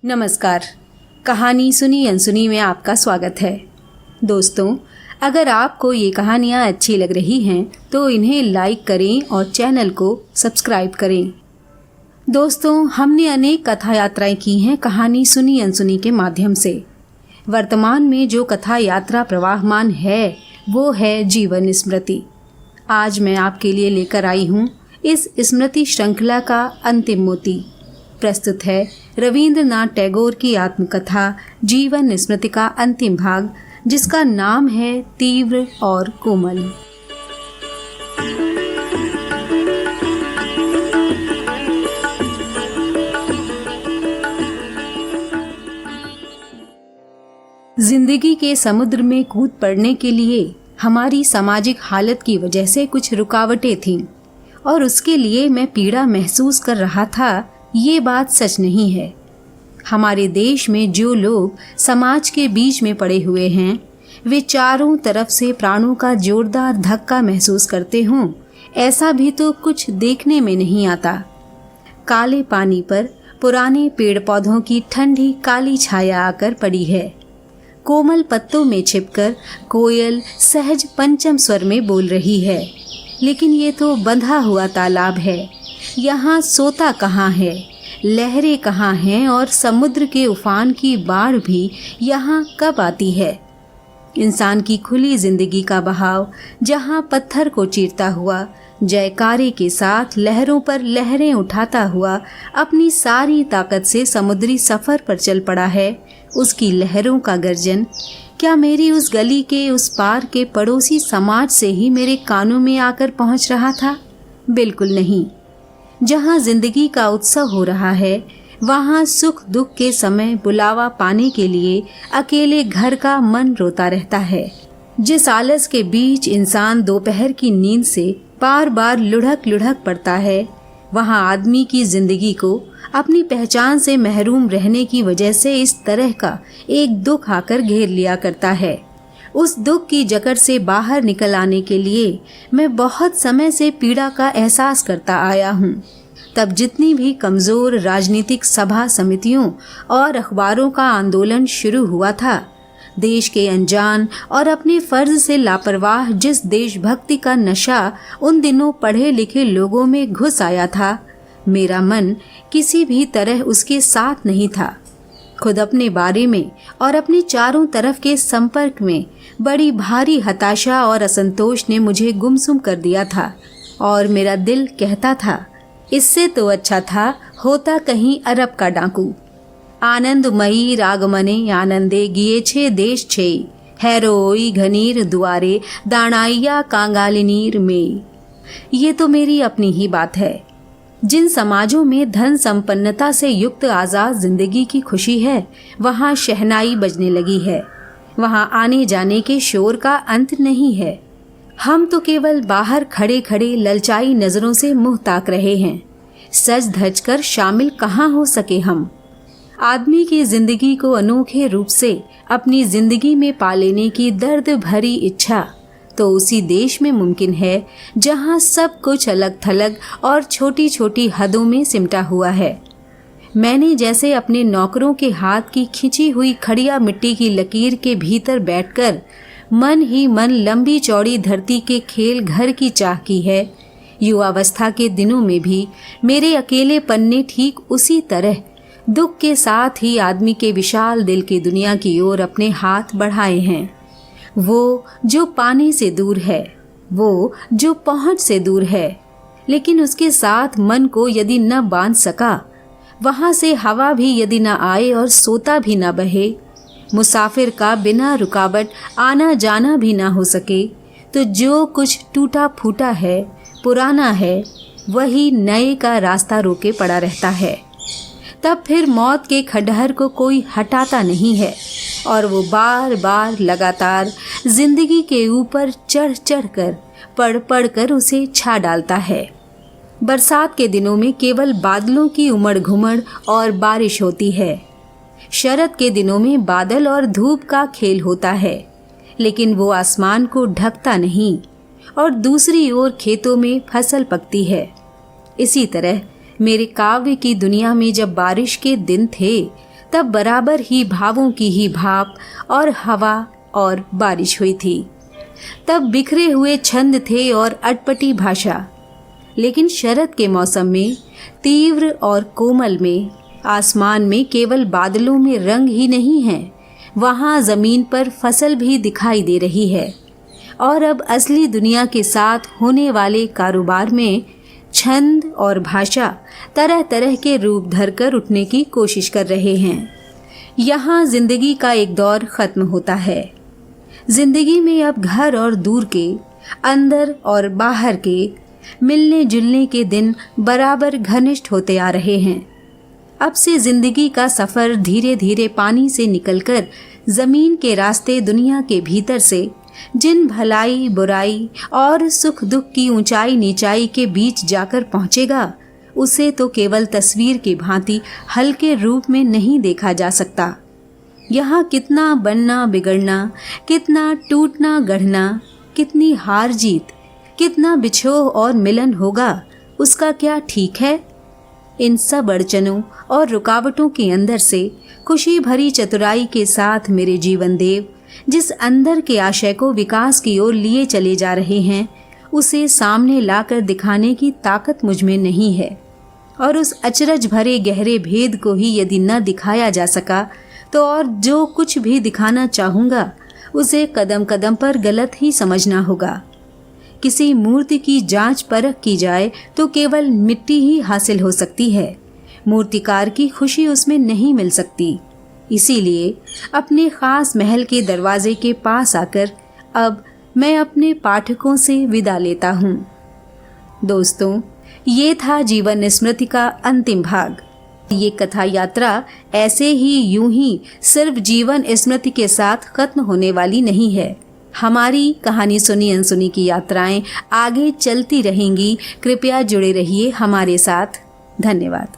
नमस्कार। कहानी सुनी अनसुनी में आपका स्वागत है। दोस्तों, अगर आपको ये कहानियाँ अच्छी लग रही हैं तो इन्हें लाइक करें और चैनल को सब्सक्राइब करें। दोस्तों, हमने अनेक कथा यात्राएं की हैं कहानी सुनी अनसुनी के माध्यम से। वर्तमान में जो कथा यात्रा प्रवाहमान है वो है जीवन स्मृति। आज मैं आपके लिए लेकर आई हूँ इस स्मृति श्रृंखला का अंतिम मोती। प्रस्तुत है रविंद्रनाथ टैगोर की आत्मकथा जीवन स्मृति का अंतिम भाग, जिसका नाम है तीव्र और कोमल। जिंदगी के समुद्र में कूद पड़ने के लिए हमारी सामाजिक हालत की वजह से कुछ रुकावटें थीं और उसके लिए मैं पीड़ा महसूस कर रहा था। ये बात सच नहीं है। हमारे देश में जो लोग समाज के बीच में पड़े हुए हैं वे चारों तरफ से प्राणों का जोरदार धक्का महसूस करते हों, ऐसा भी तो कुछ देखने में नहीं आता। काले पानी पर पुराने पेड़ पौधों की ठंडी काली छाया आकर पड़ी है। कोमल पत्तों में छिपकर कोयल सहज पंचम स्वर में बोल रही है, लेकिन ये तो बंधा हुआ तालाब है। यहाँ सोता कहाँ है, लहरें कहाँ हैं और समुद्र के उफान की बाढ़ भी यहाँ कब आती है। इंसान की खुली जिंदगी का बहाव जहाँ पत्थर को चीरता हुआ जयकारे के साथ लहरों पर लहरें उठाता हुआ अपनी सारी ताकत से समुद्री सफर पर चल पड़ा है, उसकी लहरों का गर्जन क्या मेरी उस गली के उस पार के पड़ोसी समाज से ही मेरे कानों में आकर पहुंच रहा था? बिल्कुल नहीं। जहाँ जिंदगी का उत्सव हो रहा है वहाँ सुख दुख के समय बुलावा पाने के लिए अकेले घर का मन रोता रहता है। जिस आलस के बीच इंसान दोपहर की नींद से बार बार लुढ़क लुढ़क पड़ता है, वहाँ आदमी की जिंदगी को अपनी पहचान से महरूम रहने की वजह से इस तरह का एक दुख आकर घेर लिया करता है। उस दुख की जकड़ से बाहर निकल आने के लिए मैं बहुत समय से पीड़ा का एहसास करता आया हूँ। तब जितनी भी कमज़ोर राजनीतिक सभा समितियों और अखबारों का आंदोलन शुरू हुआ था, देश के अनजान और अपने फर्ज से लापरवाह जिस देशभक्ति का नशा उन दिनों पढ़े लिखे लोगों में घुस आया था, मेरा मन किसी भी तरह उसके साथ नहीं था। खुद अपने बारे में और अपने चारों तरफ के संपर्क में बड़ी भारी हताशा और असंतोष ने मुझे गुमसुम कर दिया था और मेरा दिल कहता था, इससे तो अच्छा था होता कहीं अरब का डाकू। आनंदमयी रागमने आनंदे गिए छे देश छे, हैरोई घनीर दुआरे दाणाइया कांगालिनीर में। ये तो मेरी अपनी ही बात है। जिन समाजों में धन संपन्नता से युक्त आज़ाद जिंदगी की खुशी है, वहाँ शहनाई बजने लगी है। वहाँ आने जाने के शोर का अंत नहीं है। हम तो केवल बाहर खड़े खड़े ललचाई नजरों से मुंह ताक रहे हैं। सज धज कर शामिल कहाँ हो सके हम। आदमी की जिंदगी को अनोखे रूप से अपनी जिंदगी में पा लेने की दर्द भरी इच्छा तो उसी देश में मुमकिन है जहाँ सब कुछ अलग थलग और छोटी छोटी हदों में सिमटा हुआ है। मैंने जैसे अपने नौकरों के हाथ की खिंची हुई खड़िया मिट्टी की लकीर के भीतर बैठकर मन ही मन लंबी चौड़ी धरती के खेल घर की चाह की है, युवावस्था के दिनों में भी मेरे अकेलेपन ने ठीक उसी तरह दुख के साथ ही आदमी के विशाल दिल की दुनिया की ओर अपने हाथ बढ़ाए हैं। वो जो पाने से दूर है, वो जो पहुंच से दूर है, लेकिन उसके साथ मन को यदि न बांध सका, वहां से हवा भी यदि न आए और सोता भी न बहे, मुसाफिर का बिना रुकावट आना जाना भी ना हो सके, तो जो कुछ टूटा फूटा है, पुराना है, वही नए का रास्ता रोके पड़ा रहता है। तब फिर मौत के खंडहर को कोई हटाता नहीं है और वो बार बार लगातार जिंदगी के ऊपर चढ़ चढ़ कर पढ़ पढ़ कर उसे छा डालता है। बरसात के दिनों में केवल बादलों की उमड़ घुमड़ और बारिश होती है। शरद के दिनों में बादल और धूप का खेल होता है, लेकिन वो आसमान को ढकता नहीं और दूसरी ओर खेतों में फसल पकती है। इसी तरह मेरे काव्य की दुनिया में जब बारिश के दिन थे तब बराबर ही भावों की ही भाप और हवा और बारिश हुई थी। तब बिखरे हुए छंद थे और अटपटी भाषा। लेकिन शरद के मौसम में, तीव्र और कोमल में, आसमान में केवल बादलों में रंग ही नहीं है, वहाँ जमीन पर फसल भी दिखाई दे रही है। और अब असली दुनिया के साथ होने वाले कारोबार में छंद और भाषा तरह तरह के रूप धरकर उठने की कोशिश कर रहे हैं। यहाँ जिंदगी का एक दौर खत्म होता है। जिंदगी में अब घर और दूर के, अंदर और बाहर के मिलने जुलने के दिन बराबर घनिष्ठ होते आ रहे हैं। अब से जिंदगी का सफर धीरे धीरे पानी से निकलकर जमीन के रास्ते दुनिया के भीतर से, जिन भलाई बुराई और सुख दुख की ऊंचाई नीचाई के बीच जाकर पहुंचेगा, उसे तो केवल तस्वीर की भांति हल्के रूप में नहीं देखा जा सकता। यहाँ कितना बनना बिगड़ना, कितना टूटना गढ़ना, कितनी हार जीत, कितना बिछोह और मिलन होगा, उसका क्या ठीक है? इन सब अड़चनों और रुकावटों के अंदर से खुशी भरी चतुराई के साथ मेरे जीवन देव जिस अंदर के आशय को विकास की ओर लिए चले जा रहे हैं, उसे सामने लाकर दिखाने की ताकत मुझ में नहीं है। और उस अचरज भरे गहरे भेद को ही यदि न दिखाया जा सका, तो और जो कुछ भी दिखाना चाहूँगा उसे कदम कदम पर गलत ही समझना होगा। किसी मूर्ति की जांच परख की जाए तो केवल मिट्टी ही हासिल हो सकती है, मूर्तिकार की खुशी उसमें नहीं मिल सकती। इसीलिए अपने खास महल के दरवाजे के पास आकर अब मैं अपने पाठकों से विदा लेता हूँ। दोस्तों, ये था जीवन स्मृति का अंतिम भाग। ये कथा यात्रा ऐसे ही यूं ही सिर्फ जीवन स्मृति के साथ खत्म होने वाली नहीं है। हमारी कहानी सुनी अनसुनी की यात्राएं आगे चलती रहेंगी। कृपया जुड़े रहिए हमारे साथ। धन्यवाद।